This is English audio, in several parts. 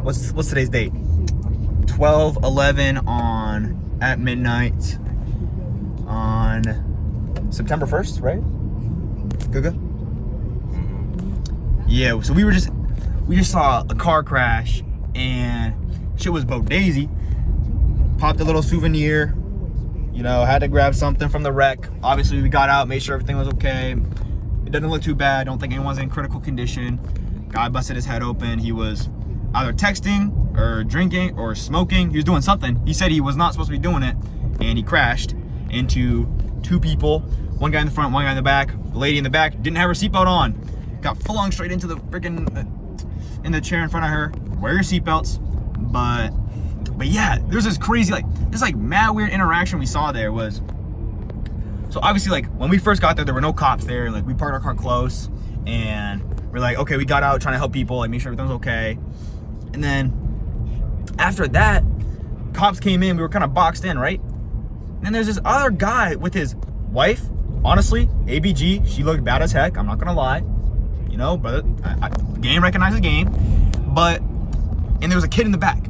what's today's date? 12/11 at midnight on September 1st, right? Guga? Yeah, so we just saw a car crash and shit was bodazy. Popped a little souvenir, had to grab something from the wreck. Obviously we got out, made sure everything was okay. It doesn't look too bad. Don't think anyone's in critical condition. Guy busted his head open. He was either texting or drinking or smoking. He was doing something. He said he was not supposed to be doing it, and he crashed into two people. One guy in the front, one guy in the back. The lady in the back didn't have her seatbelt on. Got flung straight into the freaking in the chair in front of her. Wear your seatbelts. But yeah, there's this crazy mad weird interaction we saw there. Was so obviously when we first got there were no cops there. We parked our car close and we're like, okay, we got out trying to help people, make sure everything was okay. And then after that, cops came in. We were kind of boxed in, right? And then there's this other guy with his wife. Honestly, ABG, she looked bad as heck. I'm not gonna lie, but game recognizes game. And there was a kid in the back.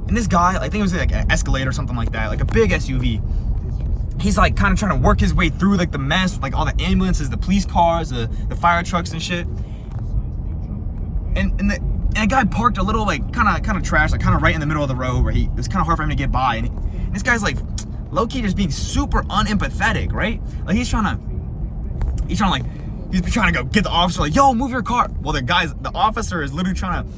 And this guy, I think it was an Escalade or something like that, a big SUV. He's kind of trying to work his way through the mess, all the ambulances, the police cars, the fire trucks and shit. And a guy parked a little kind of trash, kind of right in the middle of the road where it was kind of hard for him to get by. And this guy's low-key just being super unempathetic, right? He's trying to go get the officer, yo, move your car. Well, the officer is literally trying to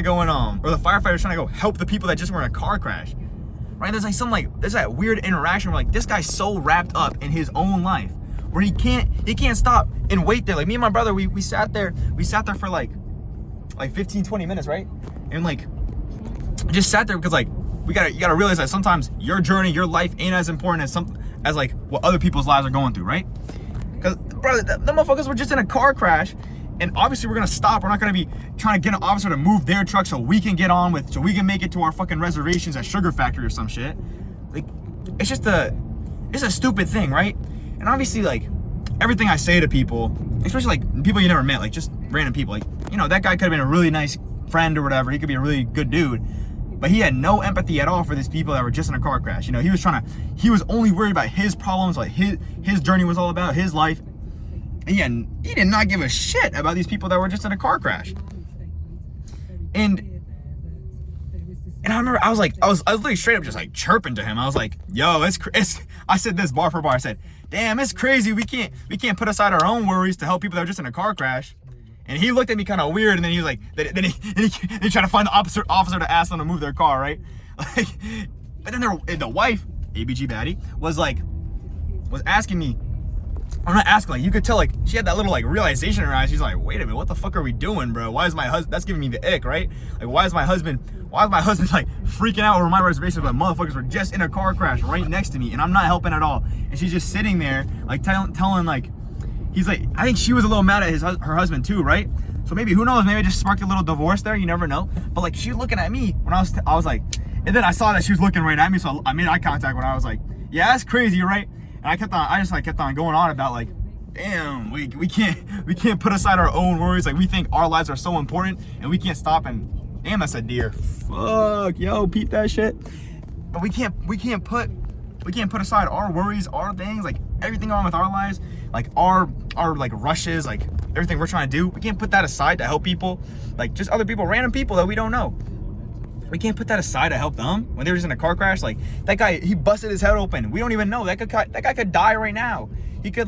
go in, or the firefighter's trying to go help the people that just were in a car crash, right? There's there's that weird interaction where this guy's so wrapped up in his own life where he can't stop and wait there. Me and my brother, we sat there for 15-20 minutes, right? And just sat there because you gotta realize that sometimes your journey, your life ain't as important as what other people's lives are going through, right? Because brother, the motherfuckers were just in a car crash, and obviously we're gonna stop. We're not gonna be trying to get an officer to move their truck so we can make it to our fucking reservations at Sugar Factory or some shit. It's a stupid thing, right? And obviously everything I say to people, especially people you never met, just random people, that guy could have been a really nice friend or whatever. He could be a really good dude, but he had no empathy at all for these people that were just in a car crash. He was only worried about his problems, his journey was all about his life. And he did not give a shit about these people that were just in a car crash. And I remember I was literally straight up just chirping to him. I was like, yo, it's I said this bar for bar. I said, damn, it's crazy. We can't put aside our own worries to help people that are just in a car crash. And he looked at me kind of weird, and then he was then he tried to find the officer to ask them to move their car, right? But then the wife, ABG Baddie, was asking me, I'm not asking, you could tell she had that little realization in her eyes. She's like, wait a minute, what the fuck are we doing, bro? Why is my husband, that's giving me the ick, right? Why is my husband freaking out over my reservation, but motherfuckers were just in a car crash right next to me and I'm not helping at all. And she's just sitting there telling he's I think she was a little mad at her husband too, right? So maybe, who knows, maybe it just sparked a little divorce there, you never know. But she was looking at me when I was and then I saw that she was looking right at me, so I made eye contact when I was yeah, that's crazy, right? And I just kept on going on about damn, we can't put aside our own worries. We think our lives are so important and we can't stop and damn, that's a deer. Fuck, yo, peep that shit. But we can't put aside our worries, our things, everything on with our lives, our rushes, everything we're trying to do. We can't put that aside to help people, just other people, random people that we don't know. We can't put that aside to help them when they were just in a car crash. That guy, he busted his head open. We don't even know. That guy could die right now. He could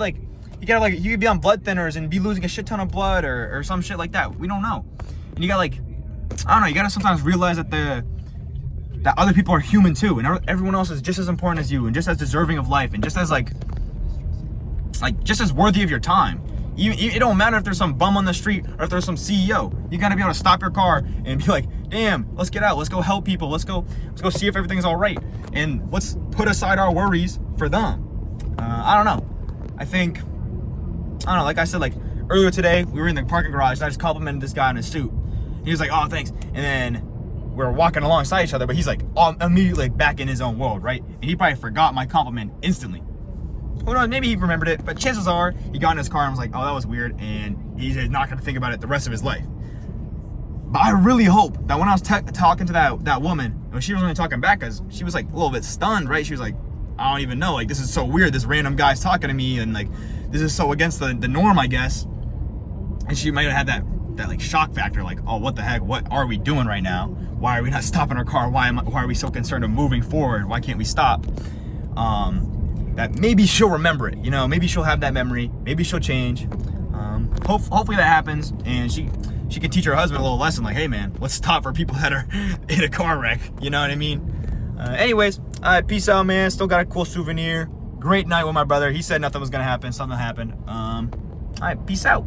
he could be on blood thinners and be losing a shit ton of blood or some shit like that. We don't know. And you got I don't know, you gotta sometimes realize that other people are human too, and everyone else is just as important as you and just as deserving of life and just as just as worthy of your time. It don't matter if there's some bum on the street or if there's some CEO. You gotta be able to stop your car and be damn, let's get out, let's go help people, let's go see if everything's all right, and let's put aside our worries for them. I don't know. I don't know, like I said, earlier today, we were in the parking garage and I just complimented this guy in his suit. He was like, oh, thanks. And then we were walking alongside each other, but he's immediately back in his own world, right? And he probably forgot my compliment instantly. Who knows, maybe he remembered it, but chances are he got in his car and was like, oh, that was weird, and he's not gonna think about it the rest of his life. But I really hope that when I was talking to that woman, she was only talking back because she was like a little bit stunned, right? She was like, I don't even know, like, this is so weird, this random guy's talking to me, and like, this is so against the norm, I guess. And she might have had that like shock factor, like, oh, what the heck, what are we doing right now? Why are we not stopping our car? Why are we so concerned of moving forward? Why can't we stop? That maybe she'll remember it, you know, maybe she'll have that memory, maybe she'll change. Hopefully that happens, and she can teach her husband a little lesson, like, hey man, let's stop for people that are in a car wreck, you know what I mean? Anyways, peace out, man. Still got a cool souvenir. Great night with my brother. He said nothing was gonna happen. Something happened. All right, peace out.